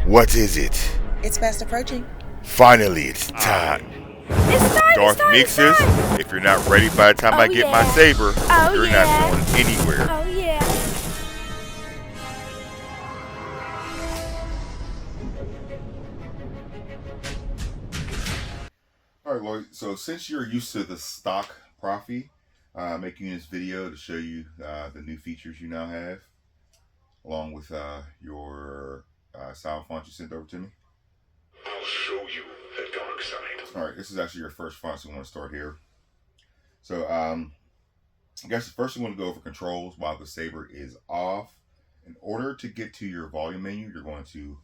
What is it? It's fast approaching. Finally, it's time. Darth Mixes, if you're not ready by the time I get my saber, you're not going anywhere. Oh yeah. Alright, Lloyd, so since you're used to the stock Proffie, making this video to show you the new features you now have, along with your style font you sent over to me. I'll show you the dark side. Alright, this is actually your first font, so we want to start here. So, I guess first we want to go over controls while the saber is off. In order to get to your volume menu, you're going to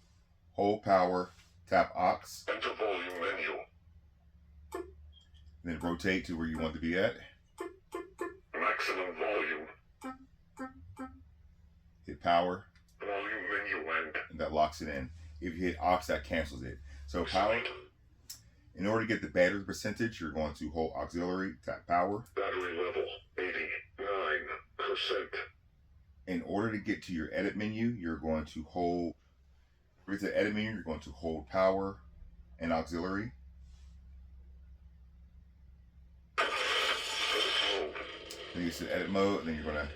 hold power, tap aux, Enter volume menu. then rotate to where you want to be at. Maximum volume. Hit power, Volume menu end. and that locks it in. If you hit aux, that cancels it. So power, in order to get the battery percentage, you're going to hold auxiliary, tap power. Battery level 89%. In order to get to your edit menu, you're going to hold, to the edit menu, you're going to hold power and auxiliary. Then you get to edit mode, and then you're going to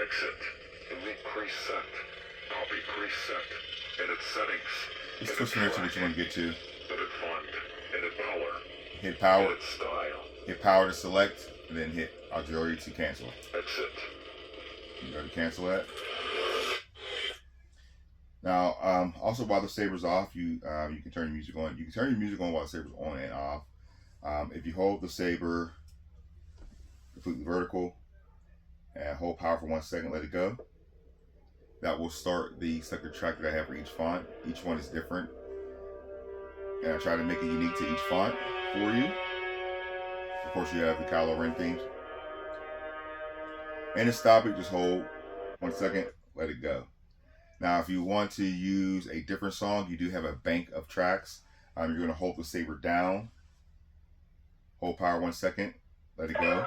Exit. Delete preset. Copy preset. Edit settings. just switch from there to what you want to get to. Edit font. Edit power. Hit power, Edit style. hit power to select, and then hit auxiliary to cancel. Exit. You go to cancel that. Now, also while the saber's off, you can turn your music on. You can turn your music on while the saber's on and off. If you hold the saber completely vertical and hold power for 1 second, let it go. That will start the selected track that I have for each font. Each one is different, and I try to make it unique to each font for you. Of course, you have the Kylo Ren themes. And to stop it, just hold 1 second, let it go. Now, if you want to use a different song, you do have a bank of tracks. You're going to hold the saber down, hold power 1 second, let it go.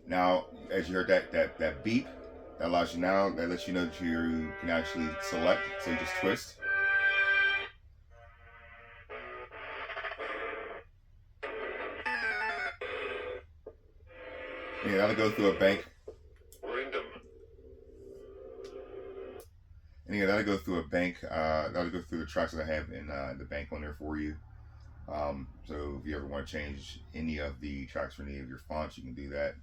Now, as you heard that beep, that lets you know that you can actually select. So you just twist. Yeah, that'll go through a bank. Random. And yeah, that'll go through a bank. That'll go through the tracks that I have in the bank on there for you. So if you ever want to change any of the tracks for any of your fonts, you can do that.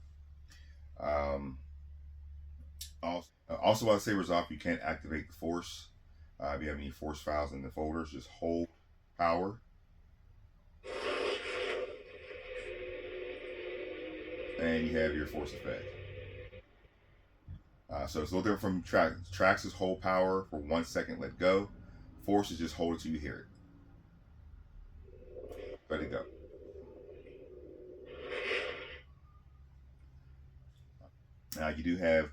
Also, while the saber's off, you can't activate the force. If you have any force files in the folders, just hold power. And you have your force effect. So it's a little different from tracks. Tracks is hold power for 1 second, let go. Force is just hold it till you hear it. Let it go. Now you have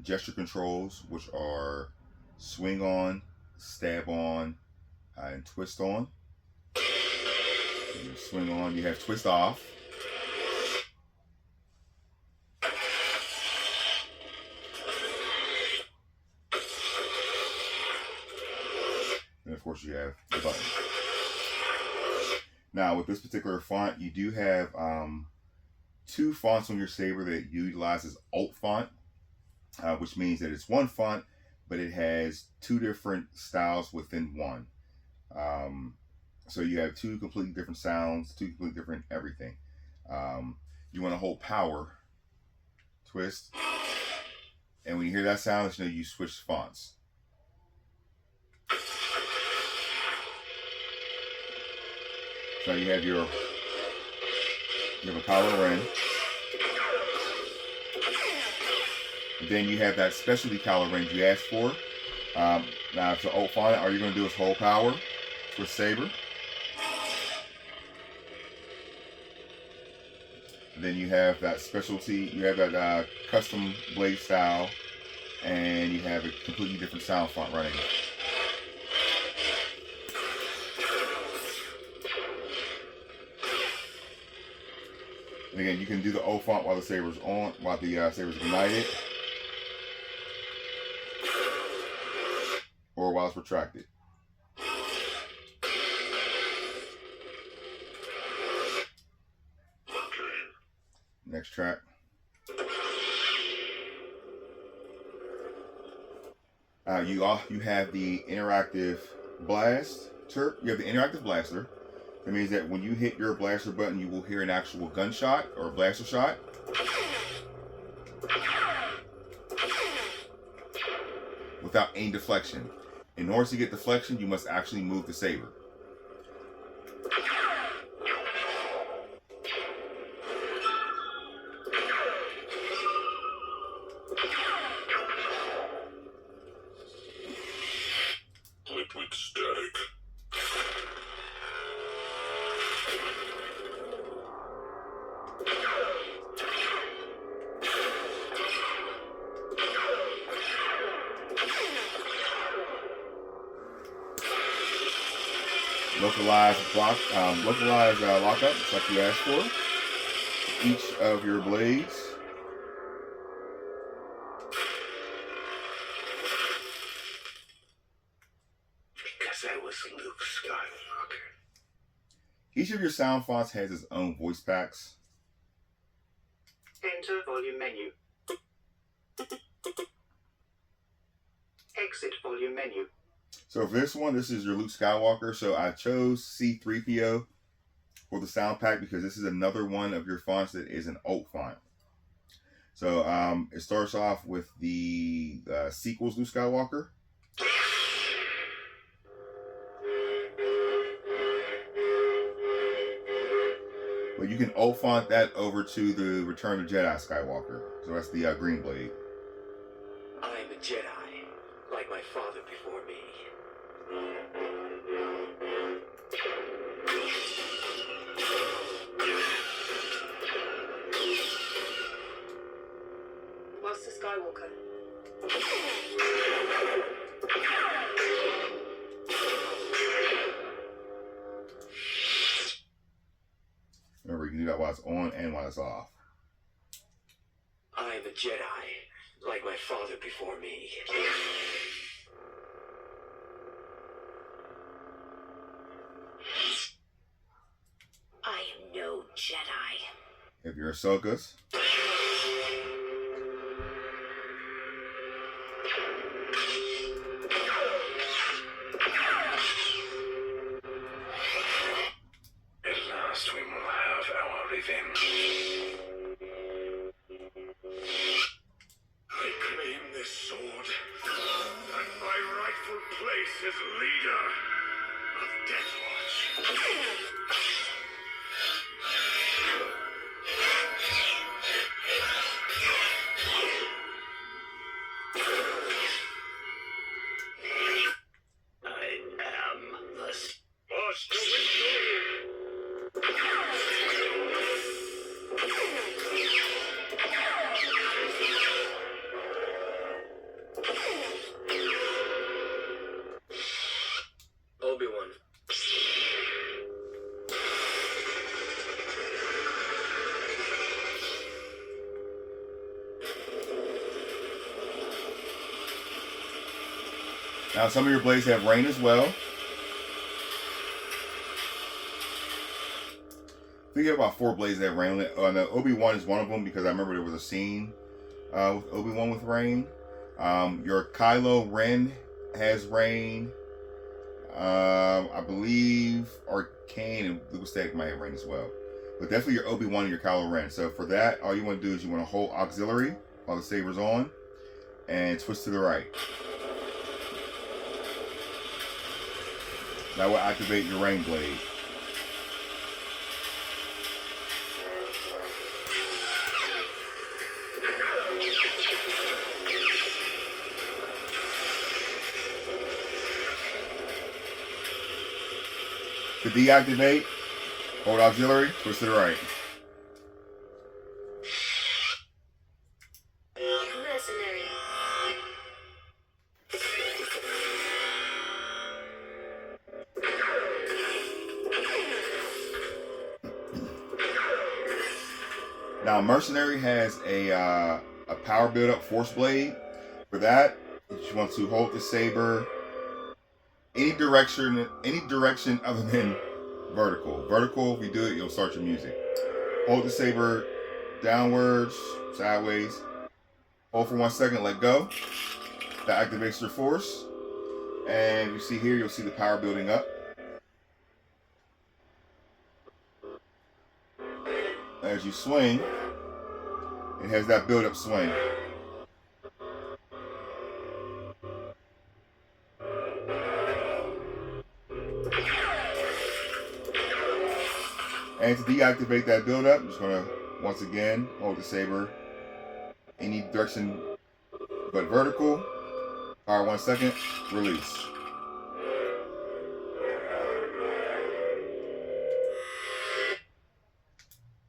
gesture controls, which are swing on, stab on, and twist on. You swing on, you have twist off. And of course you have the button. Now with this particular font, you do have 2 fonts on your saber that utilizes Altfont, which means that it's one font, but it has 2 different styles within one. So you have 2 completely different sounds, 2 completely different everything. You want to hold power, twist, and when you hear that sound, let you know you switched fonts. So you have a Kylo Ren. Then you have that specialty Kylo Ren you asked for. Now, to Altfont, all you're going to do is hold power, twist saber. Then you have that specialty, you have that custom blade style, and you have a completely different sound font running. And again, you can do the Altfont while the saber's on, while the saber's ignited. while it's retracted. Next track. You have the interactive blaster. You have the interactive blaster. That means that when you hit your blaster button, you will hear an actual gunshot or blaster shot. Without any deflection. In order to get deflection, you must actually move the saber. Liquid static. Localized lockup, just like you asked for. Each of your blades. Because I was Luke Skywalker. Each of your sound fonts has its own voice packs. Enter volume menu. Exit volume menu. So for this one, this is your Luke Skywalker. So I chose C3PO for the sound pack because this is another one of your fonts that is an alt font. So it starts off with the sequels Luke Skywalker. But you can alt font that over to the Return of Jedi Skywalker. So that's the green blade. I am a Jedi, like my father before me. Master Skywalker. Remember, you can do that while it's on and while it's off. I am a Jedi, like my father before me. I am no Jedi. If you're Ahsoka's. At last we will have our revenge. I claim this sword and my rightful place as leader of Death Watch. I am the Master Obi-Wan. Now some of your blades have rain as well. I think you have about 4 blades that have rain on it. No, Obi-Wan is one of them because I remember there was a scene with Obi-Wan with rain. Your Kylo Ren has rain. I believe Arcane and Luke Static might have rain as well. But definitely your Obi-Wan and your Kylo Ren. So for that, all you want to do is you want to hold auxiliary while the saber's on and twist to the right. That will activate your rain blade. To deactivate, hold auxiliary, twist to the right. Mercenary. Now, Mercenary has a power build-up force blade. For that, you just want to hold the saber any direction other than vertical. Vertical, if you do it, you'll start your music. Hold the saber downwards, sideways. Hold for 1 second, let go. That activates your force. And you see here, you'll see the power building up. As you swing, it has that build-up swing. And to deactivate that build-up, I'm just going to, once again, hold the saber any direction but vertical. All right, 1 second, release.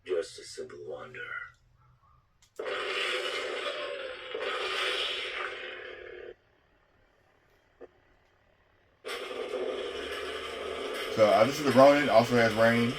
Just a simple wonder. So this is the Ronin, also has rain.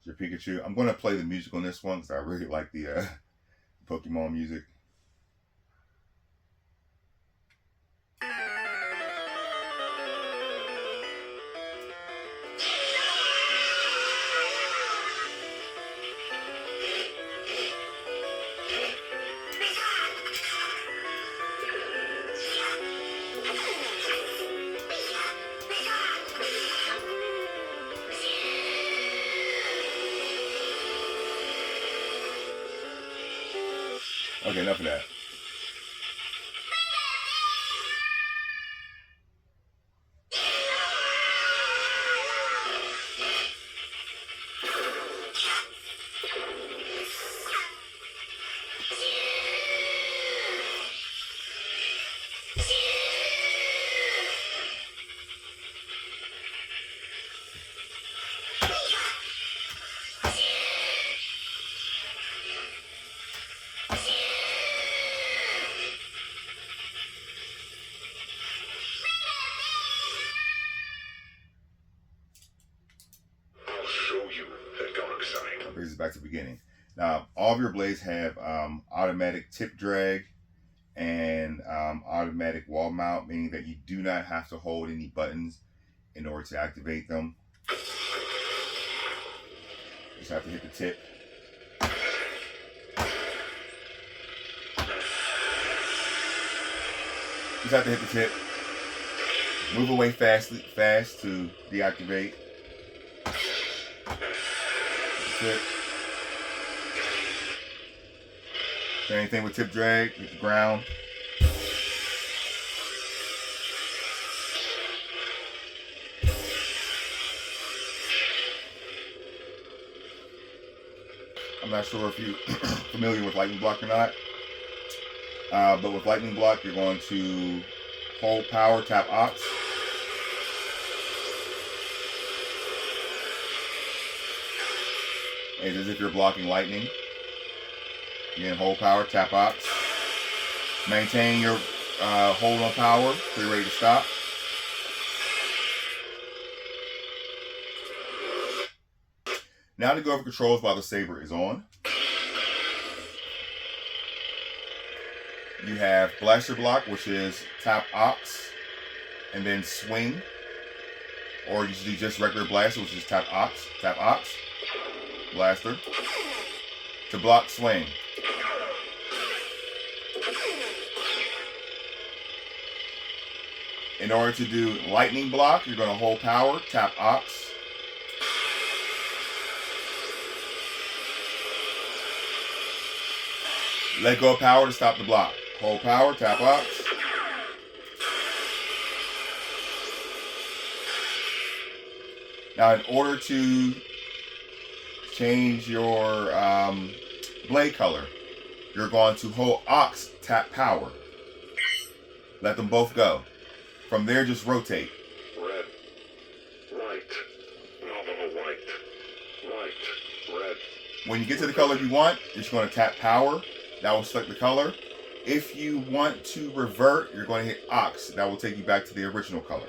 Your Pikachu. I'm going to play the music on this one because I really like the Pokemon music. Okay, enough of that. Brings us back to the beginning. Now, all of your blades have automatic tip drag and automatic wall mount, meaning that you do not have to hold any buttons in order to activate them. Just have to hit the tip. Just have to hit the tip. Move away fast to deactivate. Tip. Same thing with tip drag, hit the ground. I'm not sure if you're familiar with lightning block or not, but with lightning block, you're going to hold power, tap Ox. It's as if you're blocking lightning. Again, hold power, tap Ox. Maintain your hold on power so you're ready to stop. Now to go over controls while the saber is on. You have blaster block, which is tap Ox and then swing. Or you should do just regular blaster, which is tap Ox, blaster. To block, swing. In order to do lightning block, you're going to hold power, tap Ox. Let go of power to stop the block. Hold power, tap Ox. Now in order to change your blade color, you're going to hold Ox, tap power. Let them both go. From there, just rotate. Red, white, nominal white, red. When you get to the color you want, you're just going to tap power. That will select the color. If you want to revert, you're going to hit Ox. That will take you back to the original color.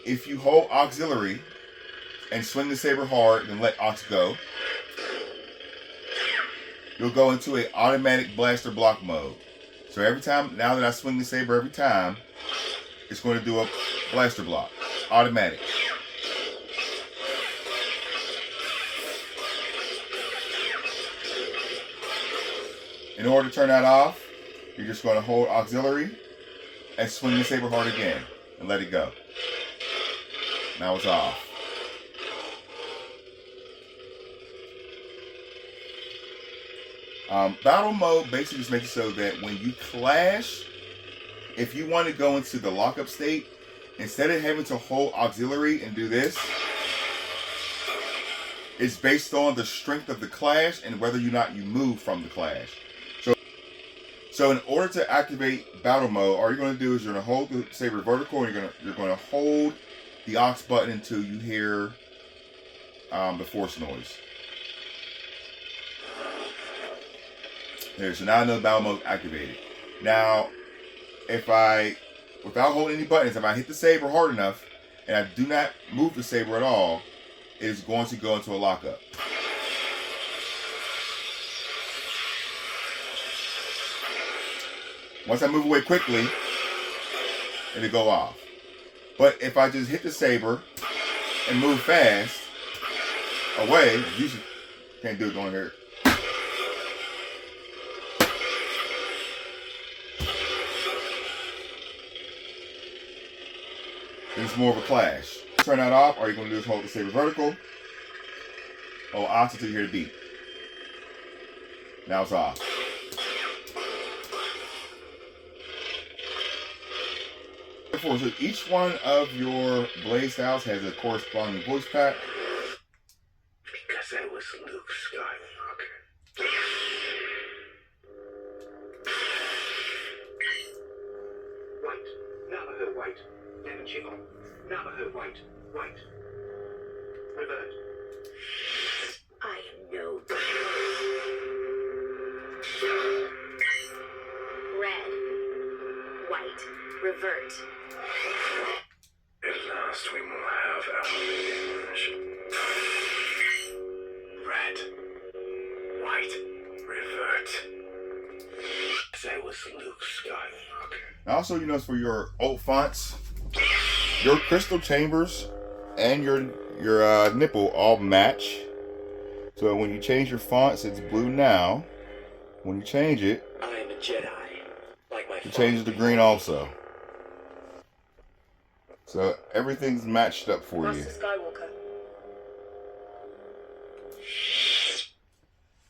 If you hold auxiliary and swing the saber hard and let Ox go, you'll go into an automatic blaster block mode. So every time, now that I swing the saber every time, it's going to do a blaster block. Automatic. In order to turn that off, you're just going to hold auxiliary and swing the saber hard again and let it go. Now it's off. Battle mode basically just makes it so that when you clash, if you want to go into the lockup state, instead of having to hold auxiliary and do this, it's based on the strength of the clash and whether or not you move from the clash. So in order to activate battle mode, all you're going to do is you're going to hold the saber vertical, and you're going to hold the Ox button until you hear the force noise. There, so now I know battle mode activated. Now, without holding any buttons, if I hit the saber hard enough and I do not move the saber at all, it is going to go into a lockup. Once I move away quickly, it'll go off. But if I just hit the saber and move fast away, you can't do it going here. It's more of a clash. Turn that off. All you're going to do is hold the saber vertical. Oh, off until you hear the beep. Now it's off. So each one of your blade styles has a corresponding voice pack. Because I was Luke Skywalker. White. Navajo white. Lemon chiffon. Navajo white. White. Revert. I am no red. White. Revert. At last we will have our revenge. Red. White. Revert. I was Luke Skywalker. Also, you notice for your Altfonts, your crystal chambers and your nipple all match. So when you change your fonts, it's blue now. When you change it, I am a Jedi. Like my it changes to green also. So everything's matched up for you. Master Skywalker.